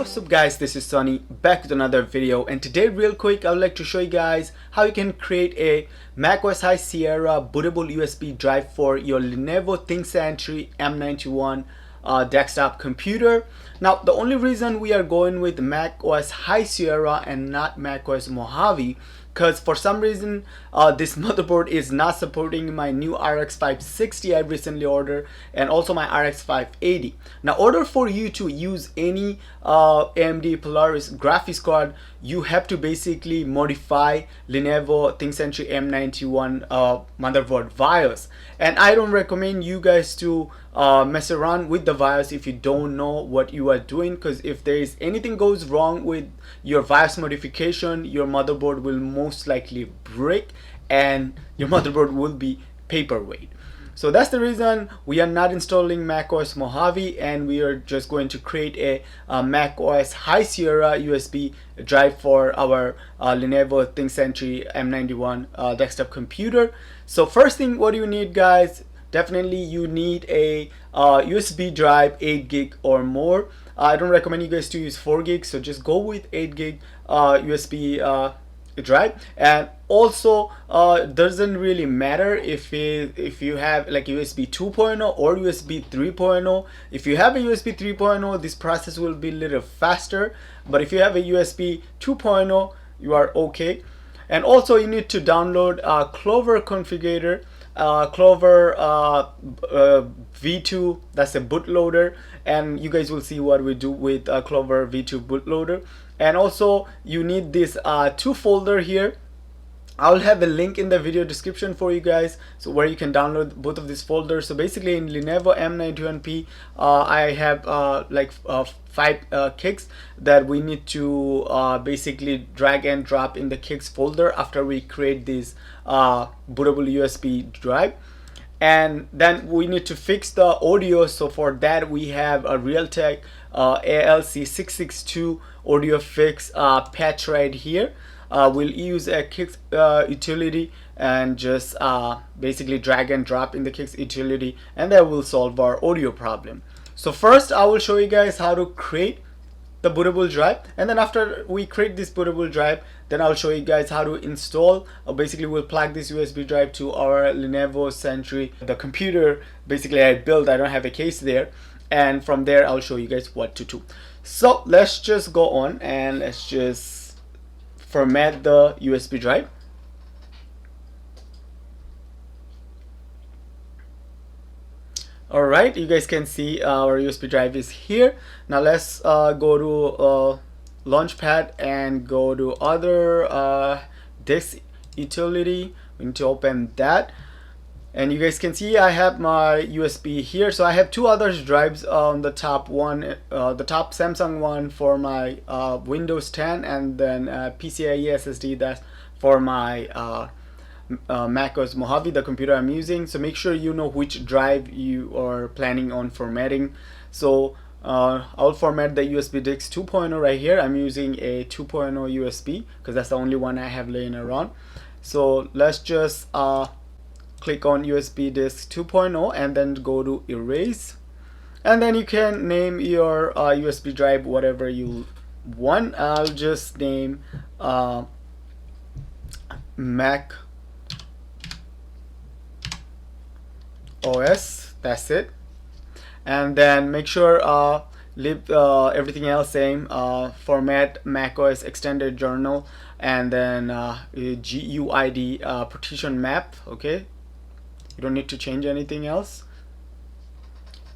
What's up guys, this is Sonny back with another video, and today real quick I would like to show you guys how you can create a macOS High Sierra bootable USB drive for your Lenovo ThinkCentre M91 desktop computer. Now the only reason we are going with macOS High Sierra and not macOS Mojave, because for some reason this motherboard is not supporting my new RX 560 I recently ordered, and also my RX 580. Now, in order for you to use any AMD Polaris graphics card, you have to basically modify Lenovo ThinkCentre M91 motherboard BIOS, and I don't recommend you guys to mess around with the BIOS if you don't know what you are doing, because if there is anything goes wrong with your BIOS modification, your motherboard will most likely break and your motherboard will be paperweight. So that's the reason we are not installing macOS Mojave, and we are just going to create a macOS High Sierra USB drive for our Lenovo ThinkCentre M91 desktop computer. So first thing, what do you need, guys? Definitely you need a USB drive 8 gig or more. I don't recommend you guys to use 4 gigs, so just go with 8 gig USB drive. And also doesn't really matter if you have like USB 2.0 or USB 3.0. If you have a USB 3.0, this process will be a little faster, but if you have a USB 2.0, you are okay. And also you need to download Clover configurator, Clover V2, that's a bootloader, and you guys will see what we do with Clover V2 bootloader. And also you need this two folder here. I'll have a link in the video description for you guys, so where you can download both of these folders. So basically in Lenovo M91p I have like 5 kicks that we need to basically drag and drop in the kicks folder after we create this bootable USB drive. And then we need to fix the audio, so for that we have a Realtek ALC662 audio fix patch right here. We'll use a Kicks utility and just basically drag and drop in the Kicks utility, and that will solve our audio problem. So first I will show you guys how to create the bootable drive, and then after we create this bootable drive, then I'll show you guys how to install. Basically we'll plug this USB drive to our Lenovo Centre, the computer basically I built. I don't have a case there, and from there I'll show you guys what to do. So let's just go on and let's just format the USB drive. Alright, you guys can see our USB drive is here. Now let's go to Launchpad and go to other disk utility. We need to open that, and you guys can see I have my USB here. So I have two other drives on the top one, the top Samsung one for my Windows 10, and then PCIe SSD that's for my macOS Mojave, the computer I'm using. So make sure you know which drive you are planning on formatting. So I'll format the USB disk 2.0 right here. I'm using a 2.0 USB because that's the only one I have laying around. So let's just click on USB disk 2.0 and then go to erase, and then you can name your USB drive whatever you want. I'll just name Mac OS, that's it. And then make sure leave everything else same, format macOS extended journal, and then GUID partition map. Okay, you don't need to change anything else.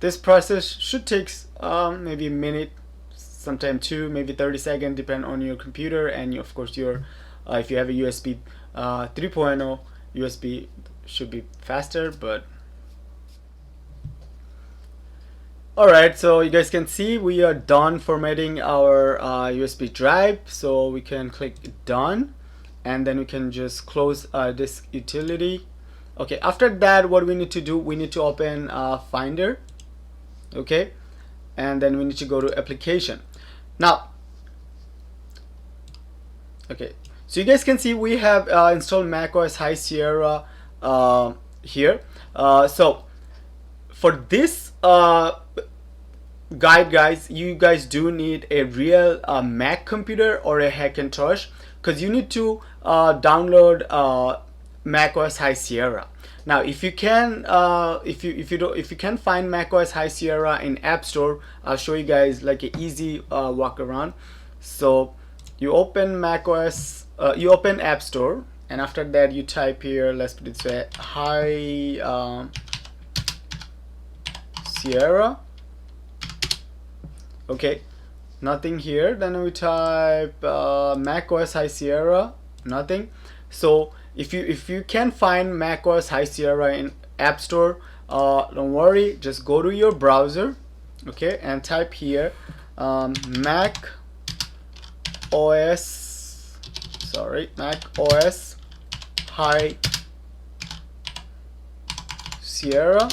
This process should take maybe a minute, sometime 2, maybe 30 seconds, depend on your computer, and of course your if you have a USB 3.0 USB should be faster. But alright, so you guys can see we are done formatting our USB drive, so we can click done, and then we can just close this utility. Okay, after that what we need to do, we need to open Finder. Okay, and then we need to go to application. Now okay, so you guys can see we have installed macOS High Sierra here. So for this guide, guys, you guys do need a real Mac computer or a Hackintosh, because you need to download macOS High Sierra. Now if you can if you can find macOS High Sierra in App Store, I'll show you guys like an easy walk around. So you open macOS, you open App Store, and after that you type here, let's put it this way, High Sierra. Okay, nothing here. Then we type macOS High Sierra, nothing. So if you can find macOS High Sierra in App Store, don't worry, just go to your browser, okay, and type here Mac OS High Sierra,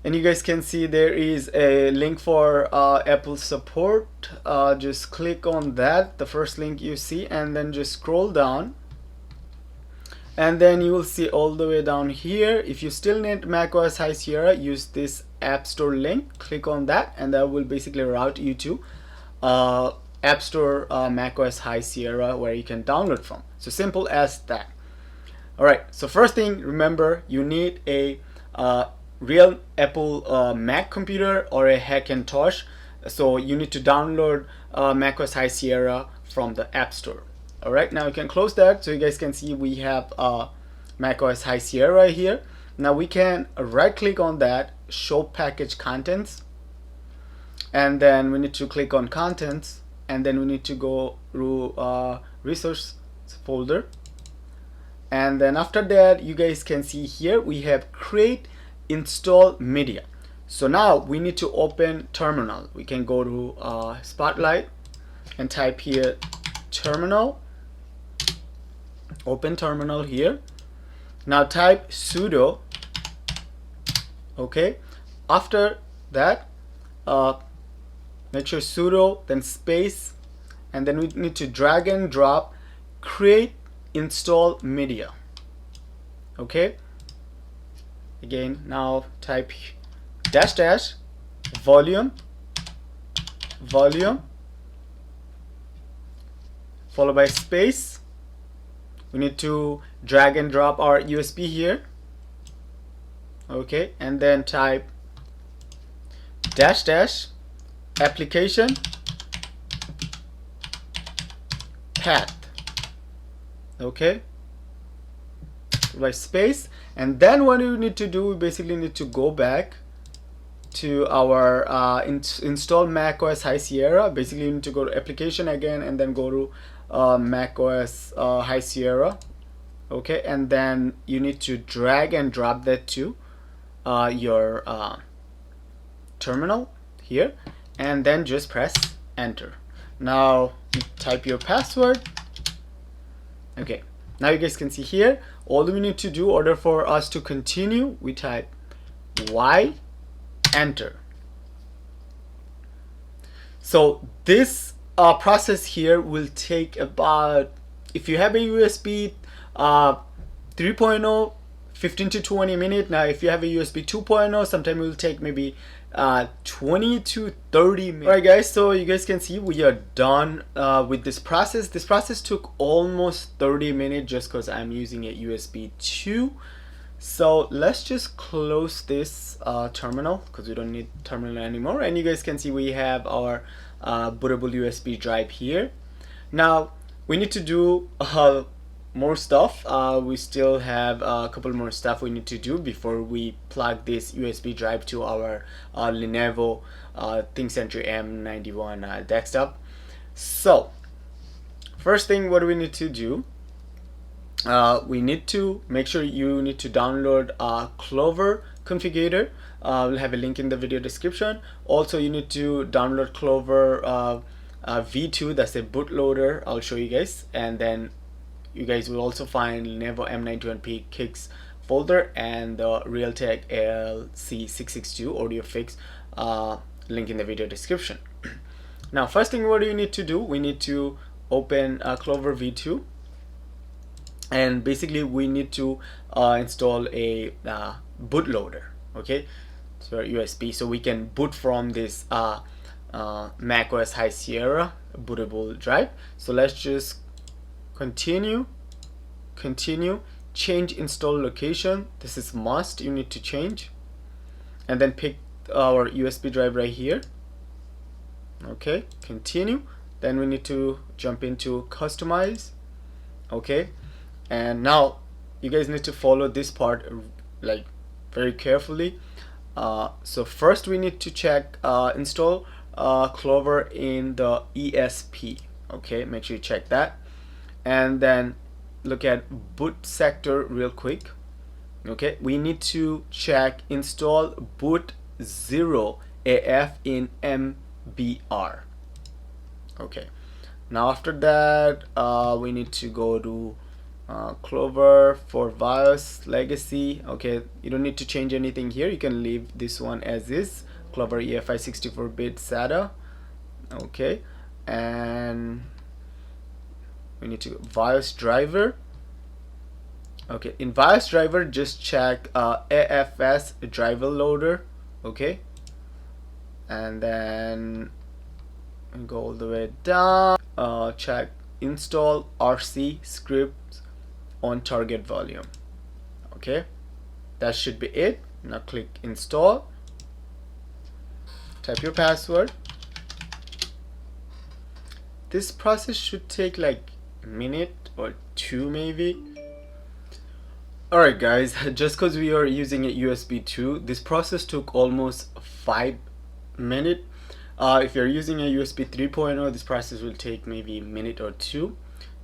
and you guys can see there is a link for Apple support. Just click on that, the first link you see, and then just scroll down, and then you will see all the way down here. If you still need macOS High Sierra, use this App Store link, click on that, and that will basically route you to App Store macOS High Sierra, where you can download from. So simple as that. Alright, so first thing, remember, you need a real Apple Mac computer or a Hackintosh. So you need to download macOS High Sierra from the App Store. Alright, now you can close that, so you guys can see we have macOS High Sierra here. Now we can right click on that, show package contents, and then we need to click on contents, and then we need to go to resource folder, and then after that you guys can see here we have create install media. So now we need to open terminal. We can go to Spotlight and type here terminal, open terminal here. Now type sudo, okay, after that make sure sudo, then space, and then we need to drag and drop create install media. Okay, again, now type dash dash volume followed by space. We need to drag and drop our USB here, okay, and then type dash dash application path, okay, by space. And then what we need to do, we basically need to go back to our install macOS High Sierra. Basically you need to go to application again, and then go to macOS High Sierra, okay, and then you need to drag and drop that to your terminal here, and then just press enter. Now type your password. Okay, now you guys can see here all we need to do in order for us to continue, we type Y, enter. So this process here will take about, if you have a USB 3.0, 15 to 20 minutes. Now if you have a USB 2.0, sometime it will take maybe 20 to 30 minutes. Alright guys, so you guys can see we are done with this process. This process took almost 30 minutes just because I'm using a USB 2. So let's just close this terminal because we don't need terminal anymore, and you guys can see we have our bootable USB drive here. Now we need to do more stuff. We still have a couple more stuff we need to do before we plug this USB drive to our Lenovo ThinkCentre M91 desktop. So first thing, what do we need to do? We need to make sure you need to download Clover configurator. We'll have a link in the video description. Also you need to download Clover V2, that's a bootloader. I'll show you guys, and then you guys will also find Lenovo M91p kicks folder and the Realtek LC662 audio fix link in the video description. Now first thing, what do you need to do? We need to open Clover V2, and basically we need to install a bootloader. Okay, So USB, so we can boot from this macOS High Sierra bootable drive. So let's just continue, change install location. This is must, you need to change, and then pick our USB drive right here. Okay, continue. Then we need to jump into customize. Okay, and now you guys need to follow this part like very carefully. So first we need to check install Clover in the ESP. Okay, make sure you check that, and then look at boot sector real quick. Okay, we need to check install boot 0 AF in MBR. Okay, now after that we need to go to Clover for BIOS legacy. Okay, you don't need to change anything here, you can leave this one as is, Clover EFI 64-bit SATA. Okay, and we need to BIOS driver. Okay, in BIOS driver just check AFS driver loader. Okay, and then go all the way down, check install RC scripts on target volume. Okay, that should be it. Now click install, type your password. This process should take like a minute or two maybe. Alright guys, just because we are using a USB 2, this process took almost 5 minutes. If you're using a USB 3.0, this process will take maybe a minute or two.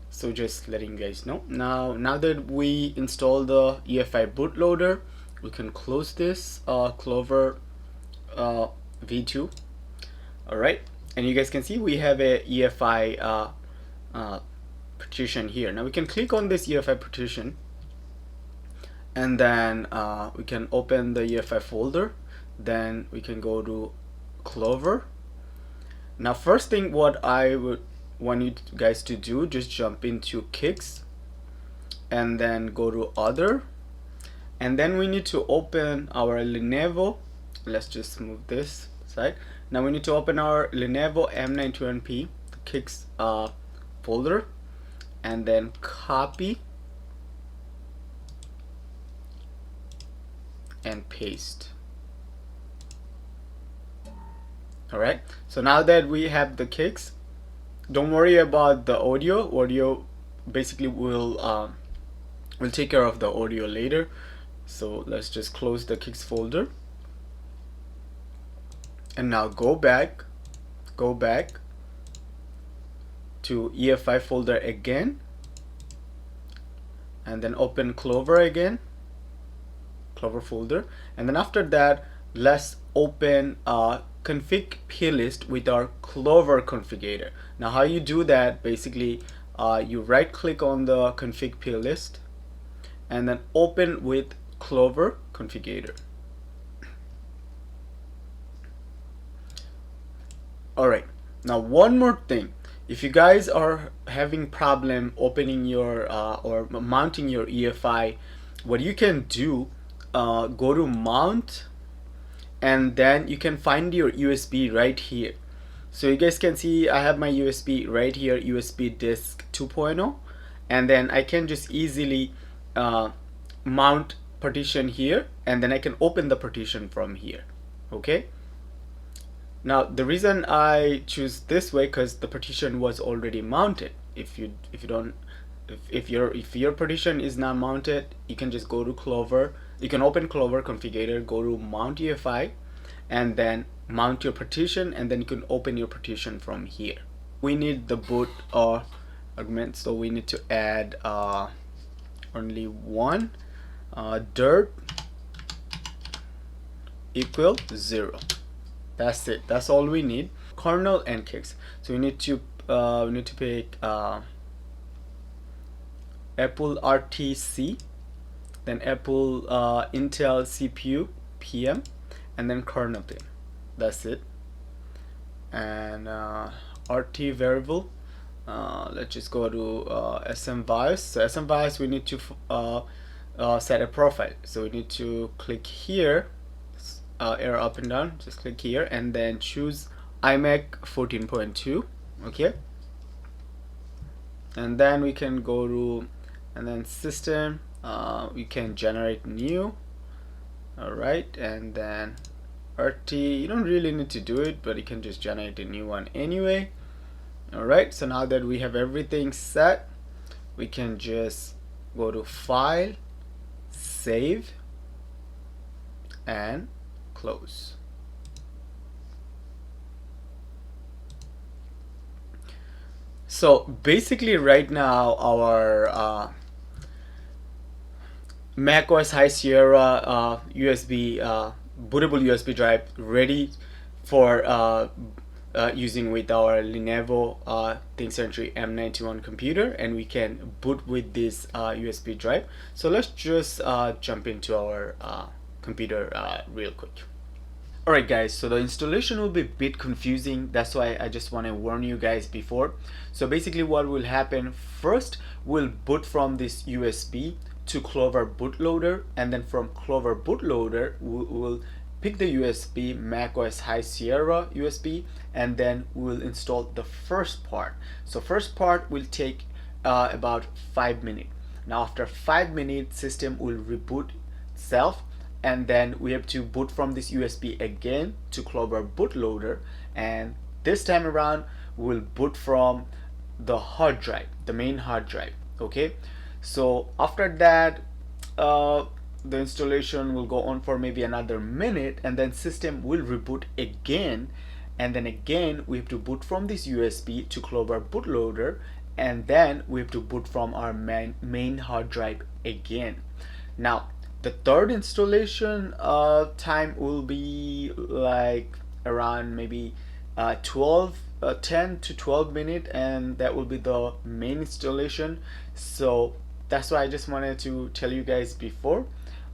So just letting you guys know. Now that we install the EFI bootloader, we can close this Clover V2. Alright, and you guys can see we have a EFI partition here. Now we can click on this EFI partition, and then we can open the EFI folder. Then we can go to Clover. Now first thing what I would want you guys to do, just jump into Kicks and then go to Other, and then we need to open our Lenovo. Let's just move this aside. Now we need to open our Lenovo M91p, the Kicks folder, and then copy and paste. Alright, so now that we have the Kicks, don't worry about the audio basically will take care of the audio later. So let's just close the Kicks folder, and now go back to EFI folder again, and then open Clover again, Clover folder, and then after that let's open config plist with our Clover configurator. Now how you do that, basically you right click on the config plist and then open with Clover configurator. Alright, now one more thing, if you guys are having problem opening your or mounting your EFI, what you can do, go to mount, and then you can find your USB right here. So you guys can see I have my USB right here, USB disk 2.0, and then I can just easily mount partition here, and then I can open the partition from here. Okay, now the reason I choose this way, because the partition was already mounted. If your partition is not mounted, you can just go to Clover. You can open Clover configurator, go to mount EFI, and then mount your partition, and then you can open your partition from here. We need the boot argument, so we need to add only one, dirt equal 0. That's it. That's all we need. Kernel and Kicks. So we need to pick Apple RTC, then Apple Intel CPU PM, and then kernel thing. That's it. And RT variable, let's just go to SM BIOS. So SM BIOS, we need to set a profile. So we need to click here, arrow up and down, just click here and then choose iMac 14.2. okay, and then we can go to and then system, we can generate new. Alright, and then RT, you don't really need to do it, but you can just generate a new one anyway. Alright, so now that we have everything set, we can just go to File, Save, and Close. So basically right now our macOS High Sierra USB bootable USB drive ready for using with our Lenovo ThinkCentre M91 computer, and we can boot with this USB drive. So let's just jump into our computer real quick. Alright guys, so the installation will be a bit confusing, that's why I just want to warn you guys before. So basically what will happen, first we'll boot from this USB to Clover bootloader, and then from Clover bootloader we'll pick the USB macOS High Sierra USB, and then we'll install the first part. So first part will take about 5 minutes. Now after 5 minutes system will reboot itself, and then we have to boot from this USB again to Clover bootloader, and this time around we'll boot from the hard drive, the main hard drive. Okay, so after that the installation will go on for maybe another minute, and then system will reboot again, and then again we have to boot from this USB to Clover bootloader, and then we have to boot from our main hard drive again. Now the third installation time will be like around maybe 10 to 12 minutes, and that will be the main installation. So that's why I just wanted to tell you guys before,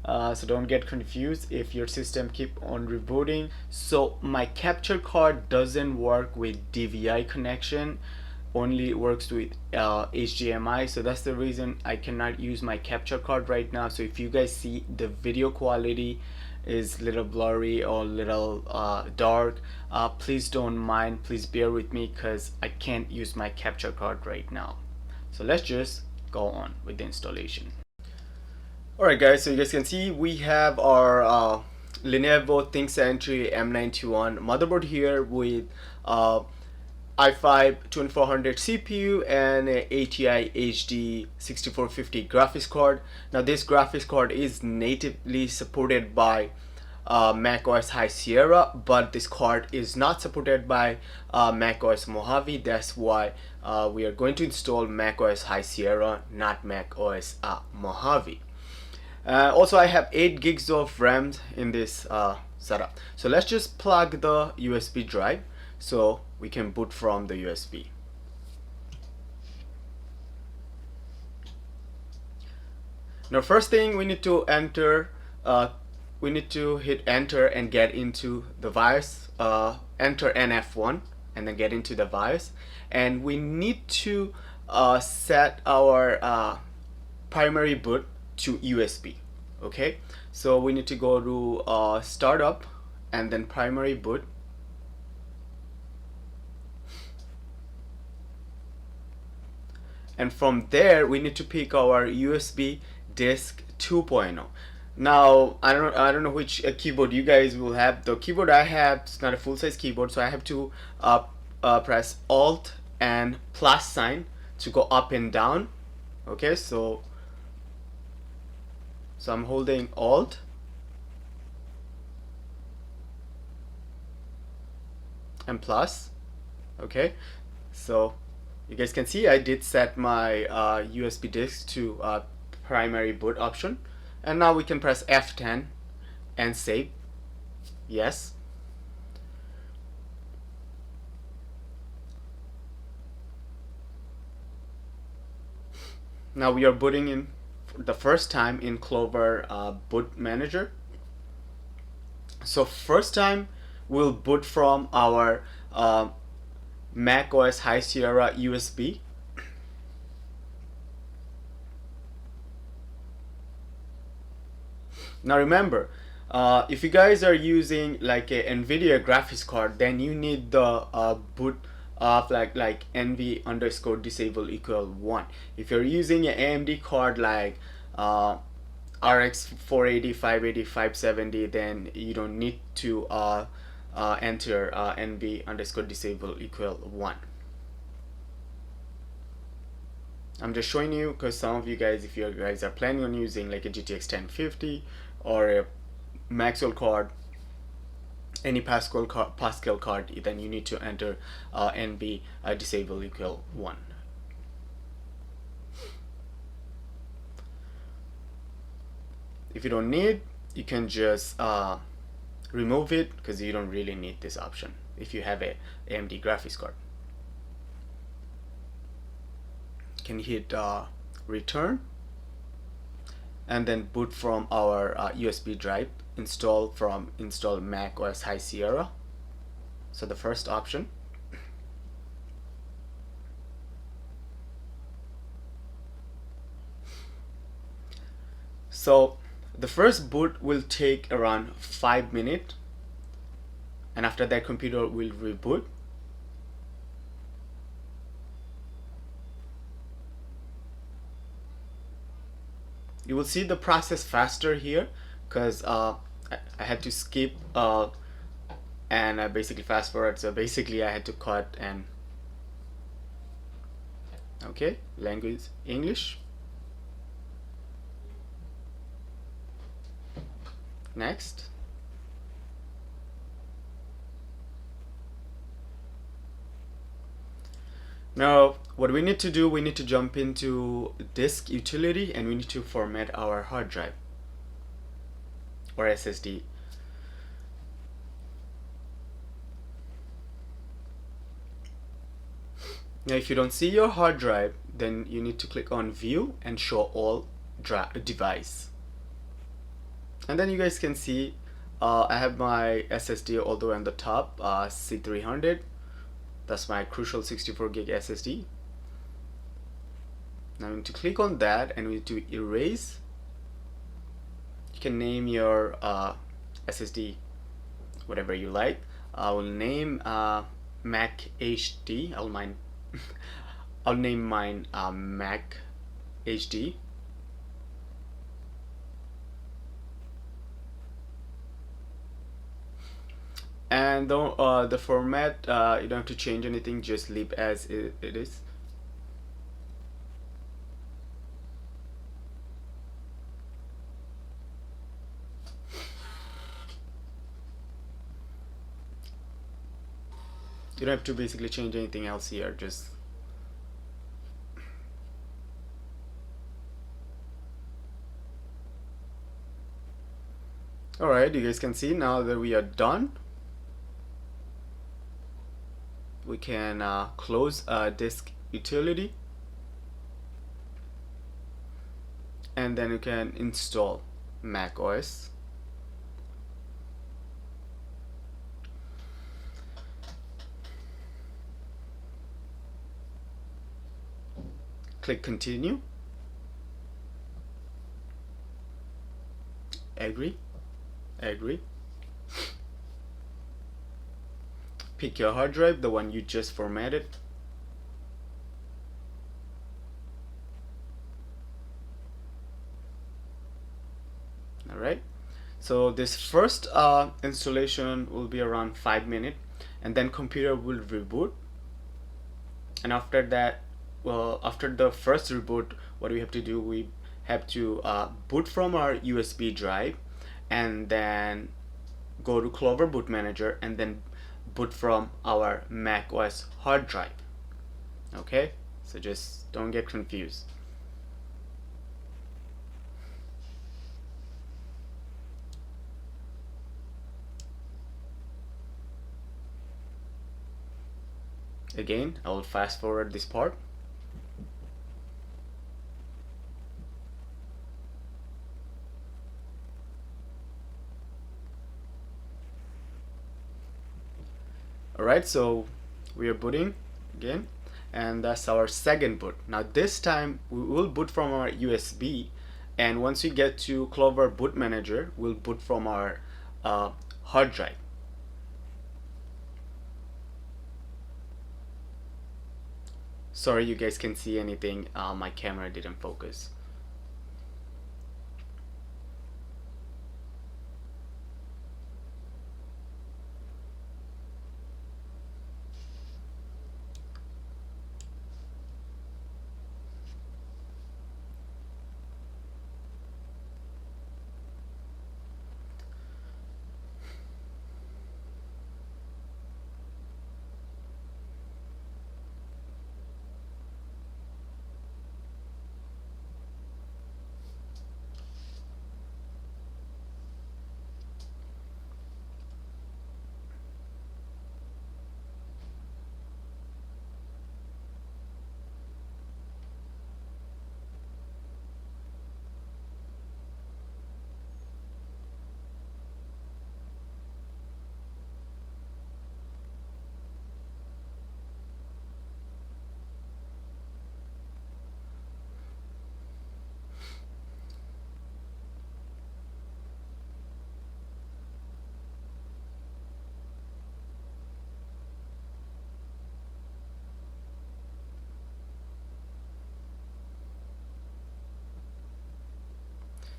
so don't get confused if your system keep on rebooting. So my capture card doesn't work with DVI connection, only works with HDMI, so that's the reason I cannot use my capture card right now. So if you guys see the video quality is little blurry or little dark, please don't mind, please bear with me because I can't use my capture card right now. So let's just go on with the installation. Alright guys, so you guys can see we have our Lenovo ThinkCentre M91 motherboard here with i5 2400 CPU and a ATI HD 6450 graphics card. Now this graphics card is natively supported by macOS High Sierra, but this card is not supported by macOS Mojave. That's why we are going to install macOS High Sierra, not macOS Mojave. Also I have 8 gigs of RAM in this setup. So let's just plug the USB drive so we can boot from the USB. Now first thing we need to enter, we need to hit enter and get into the BIOS, enter NF1 and then get into the BIOS, and we need to set our primary boot to USB. Okay, so we need to go to startup and then primary boot, and from there we need to pick our USB disk 2.0. Now I don't know which keyboard you guys will have. The keyboard I have is not a full-size keyboard, so I have to press Alt and plus sign to go up and down. Okay, so I'm holding Alt and plus. Okay, so you guys can see I did set my USB disk to primary boot option, and now we can press F10 and save. Yes. Now we are booting in the first time in Clover boot manager. So first time we'll boot from our macOS High Sierra USB. Now remember, If you guys are using like a NVIDIA graphics card, then you need the boot of like NV underscore disable equal 1. If you're using an AMD card like RX 480, 580, 570, then you don't need to enter NV underscore disable equal 1. I'm just showing you because some of you guys, if you guys are planning on using like a GTX 1050 or a Maxwell card, any Pascal card, then you need to enter NV disable equal 1. If you don't need, you can just remove it because you don't really need this option if you have a AMD graphics card. You can hit return and then boot from our USB drive. Install macOS High Sierra. So the first option. So the first boot will take around 5 minutes, and after that computer will reboot. You will see the process faster here because I had to skip and I basically fast forward, so basically I had to cut and okay, language English. Next. Now what we need to do, we need to jump into disk utility and we need to format our hard drive or SSD. Now if you don't see your hard drive, then you need to click on view and show all device. And then you guys can see I have my SSD all the way on the top, C300. That's my crucial 64 gig SSD. Now we need to click on that and we need to erase. You can name your SSD whatever you like. I will name Mac HD. I'll name mine Mac HD. And the format, you don't have to change anything, just leave as it is. You don't have to basically change anything else here, just alright, you guys can see now that we are done. We can close disk utility and then you can install macOS. Click continue, agree. Pick your hard drive, the one you just formatted. Alright, so this first installation will be around 5 minutes and then computer will reboot. And after that, well, after the first reboot, what we have to do, we have to boot from our USB drive and then go to Clover Boot Manager and then boot from our macOS hard drive. Okay, so just don't get confused. Again, I will fast forward this part. Alright, so we are booting again, and that's our second boot. Now this time we will boot from our USB and once we get to Clover Boot Manager, we'll boot from our hard drive. Sorry, you guys can see anything. My camera didn't focus.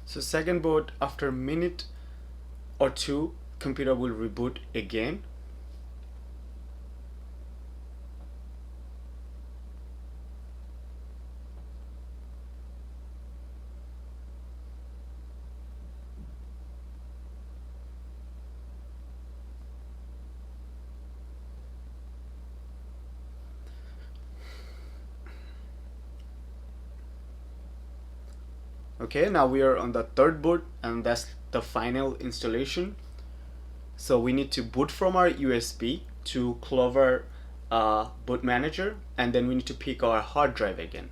So second boot, after a minute or two, computer will reboot again. Okay, now we are on the third boot, and that's the final installation. So we need to boot from our USB to Clover Boot Manager, and then we need to pick our hard drive again.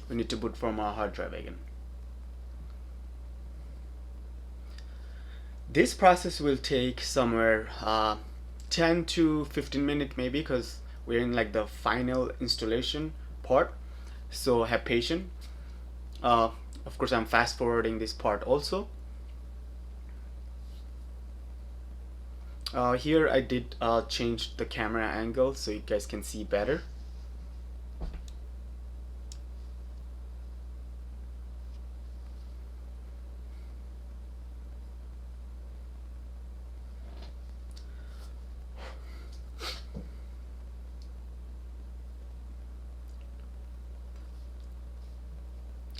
We need to boot from our hard drive again. This process will take somewhere 10 to 15 minutes maybe, because we're in like the final installation part, so have patience. Of course, I'm fast forwarding this part also. Here I did change the camera angle so you guys can see better.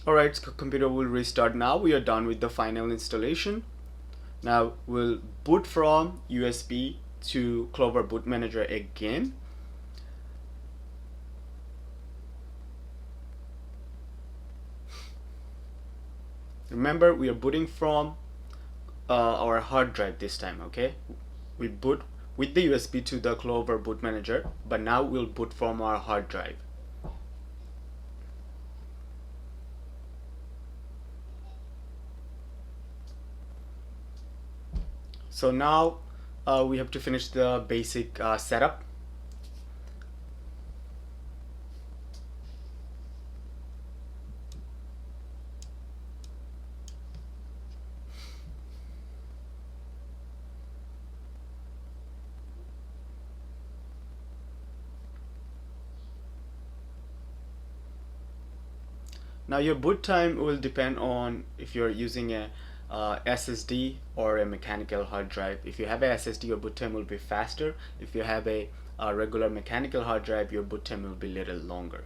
Alright, so computer will restart now. We are done with the final installation. Now we'll boot from USB to Clover Boot Manager again. Remember, we are booting from our hard drive this time, okay? We boot with the USB to the Clover Boot Manager, but now we'll boot from our hard drive. So now we have to finish the basic setup. Now your boot time will depend on if you're using a SSD or a mechanical hard drive. If you have a SSD, your boot time will be faster. If you have a regular mechanical hard drive, your boot time will be a little longer.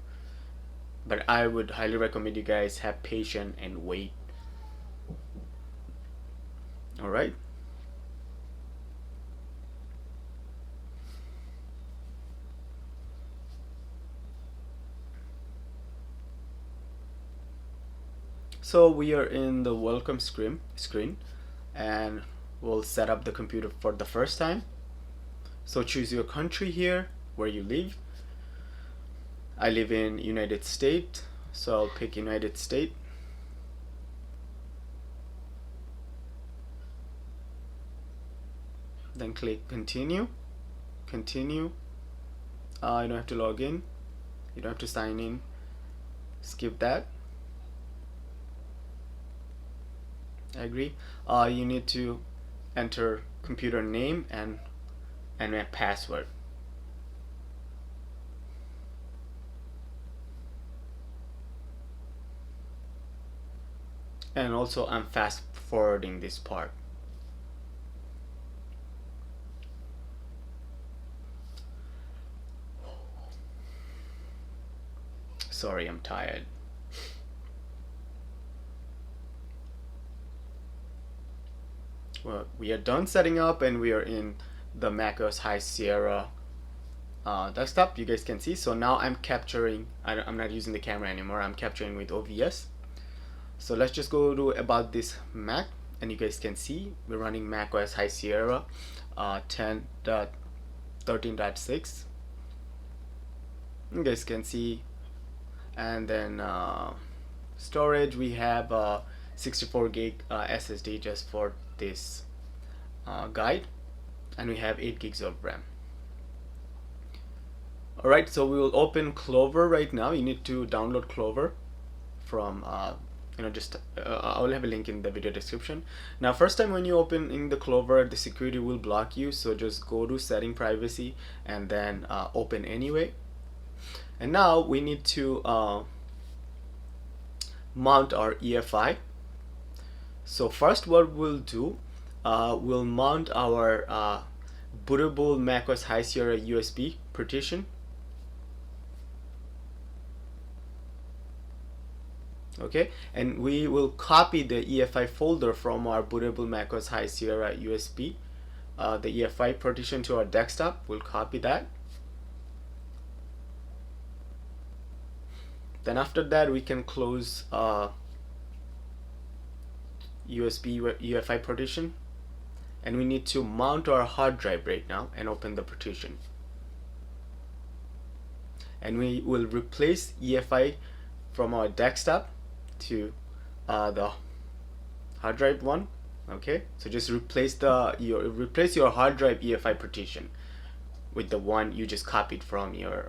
But I would highly recommend you guys have patience and wait. Alright. So we are in the welcome screen and we'll set up the computer for the first time. So choose your country here where you live. I live in United States, so I'll pick United States. Then click continue. You don't have to log in, you don't have to sign in, skip that. Agree. You need to enter computer name and a password. And also I'm fast forwarding this part. Sorry, I'm tired. Well, we are done setting up and we are in the macOS High Sierra desktop, you guys can see. So now I'm capturing, I'm not using the camera anymore, I'm capturing with OBS. So let's just go to about this Mac, and you guys can see we're running macOS High Sierra 10.13.6. You guys can see. And then storage, we have 64 gig SSD just for this guide, and we have 8 gigs of RAM. Alright, so we will open Clover right now. You need to download Clover from I'll have a link in the video description. Now first time when you open in the Clover, the security will block you, so just go to setting privacy and then open anyway. And now we need to mount our EFI. So first what we'll do, we'll mount our bootable macOS High Sierra USB partition. Okay, and we will copy the EFI folder from our bootable macOS High Sierra USB, the EFI partition to our desktop. We'll copy that. Then after that we can close USB EFI partition, and we need to mount our hard drive right now and open the partition. And we will replace EFI from our desktop to the hard drive one. Okay, so just replace your hard drive EFI partition with the one you just copied from your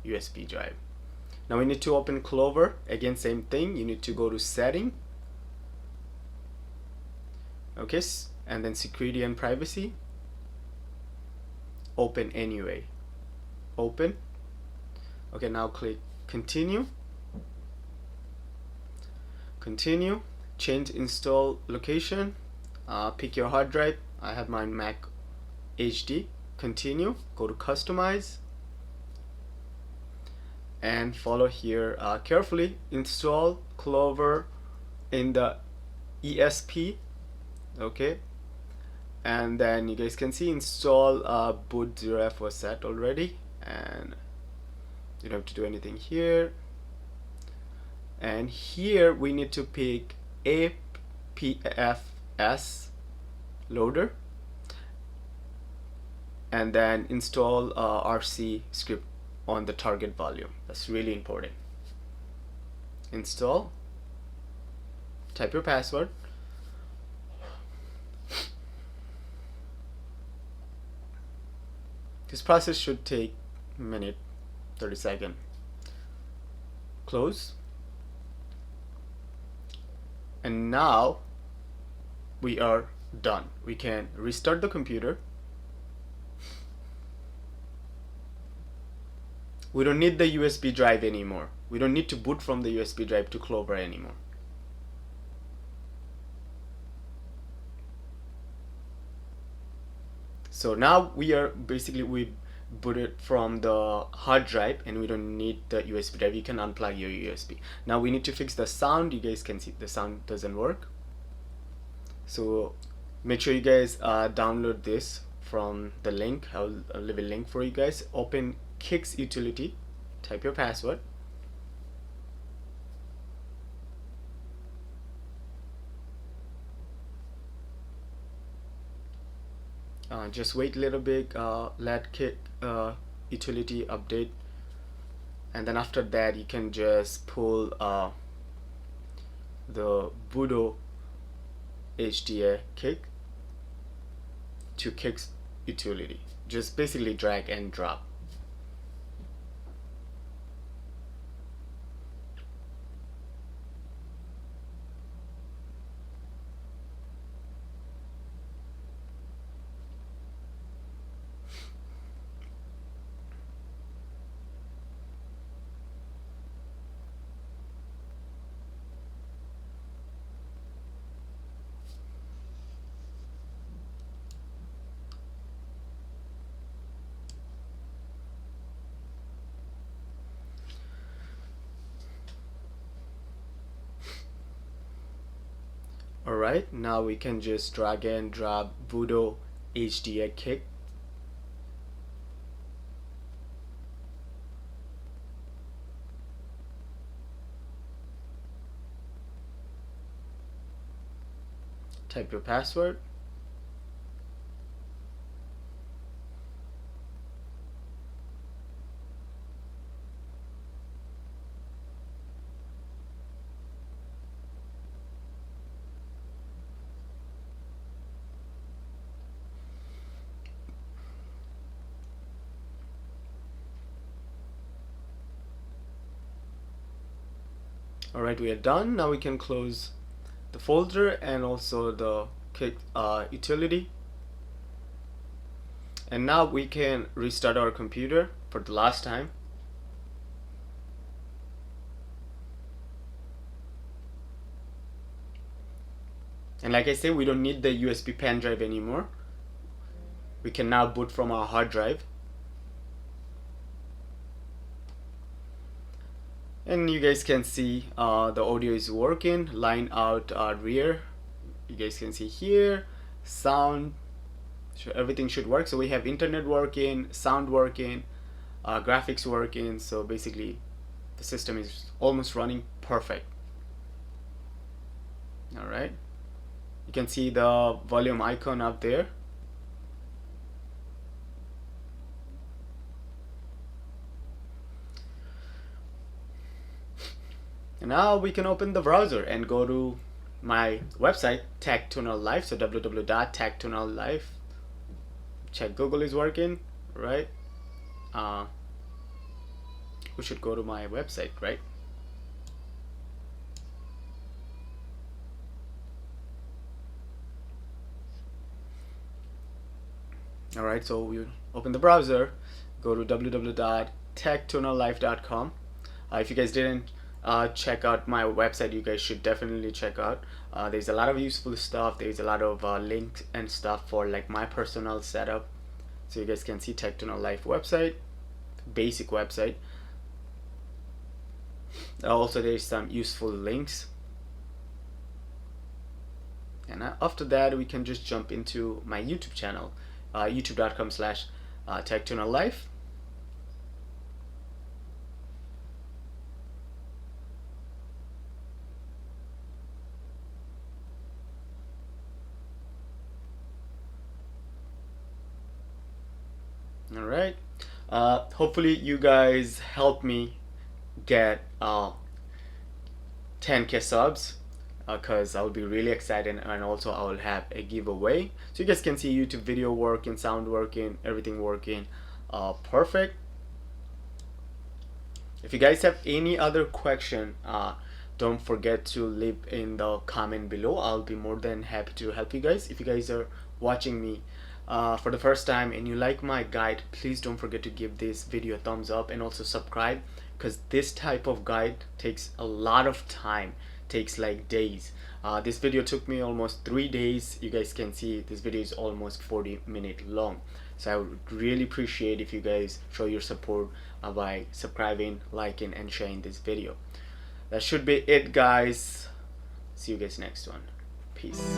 USB drive. Now we need to open Clover. Again, same thing, you need to go to setting, okay, and then security and privacy, open anyway, open. Okay, now click continue, change install location, pick your hard drive. I have my Mac HD. Continue, go to customize, and follow here carefully. Install Clover in the ESP, okay, and then you guys can see install boot 0F was set already, and you don't have to do anything here. And here we need to pick APFS loader, and then install RC script on the target volume. That's really important. Install, type your password, this process should take a minute, 30 seconds. Close. And now we are done. We can restart the computer. We don't need the USB drive anymore. We don't need to boot from the USB drive to Clover anymore. So now we booted from the hard drive and we don't need the USB drive. You can unplug your USB. Now we need to fix the sound. You guys can see the sound doesn't work. So make sure you guys download this from the link. I'll leave a link for you guys. Open Kicks utility, type your password. Just wait a little bit, let Kick utility update, and then after that you can just pull the Voodoo HDA kick to kicks utility. Just basically drag and drop. Alright, now we can just drag and drop Voodoo HDA kick. Type your password. Alright, we are done. Now we can close the folder and also the kick utility. And now we can restart our computer for the last time. And like I said, we don't need the USB pen drive anymore. We can now boot from our hard drive. And you guys can see the audio is working. Line out rear. You guys can see here. Sound. So everything should work. So we have internet working, sound working, graphics working. So basically the system is almost running perfect. Alright. You can see the volume icon up there. And now we can open the browser and go to my website, TechTunnelLife. So www.techtunnellife. Check Google is working, right? We should go to my website, right? Alright, so we open the browser, go to www.techtunnellife.com. If you guys didn't check out my website, you guys should definitely check out. There's a lot of useful stuff. There's a lot of links and stuff for like my personal setup. So you guys can see TechTunnelLife website, basic website. Also there's some useful links. And after that we can just jump into my YouTube channel, youtube.com/TechTunnelLife. Alright, hopefully you guys help me get 10k subs, because I'll be really excited, and also I will have a giveaway. So you guys can see YouTube video working, sound working, everything working perfect. If you guys have any other question, don't forget to leave in the comment below. I'll be more than happy to help you guys. If you guys are watching me for the first time and you like my guide, please don't forget to give this video a thumbs up and also subscribe, because this type of guide takes a lot of time, takes like days. This video took me almost 3 days. You guys can see this video is almost 40 minutes long. So I would really appreciate if you guys show your support by subscribing, liking and sharing this video. That should be it, guys. See you guys next one. Peace.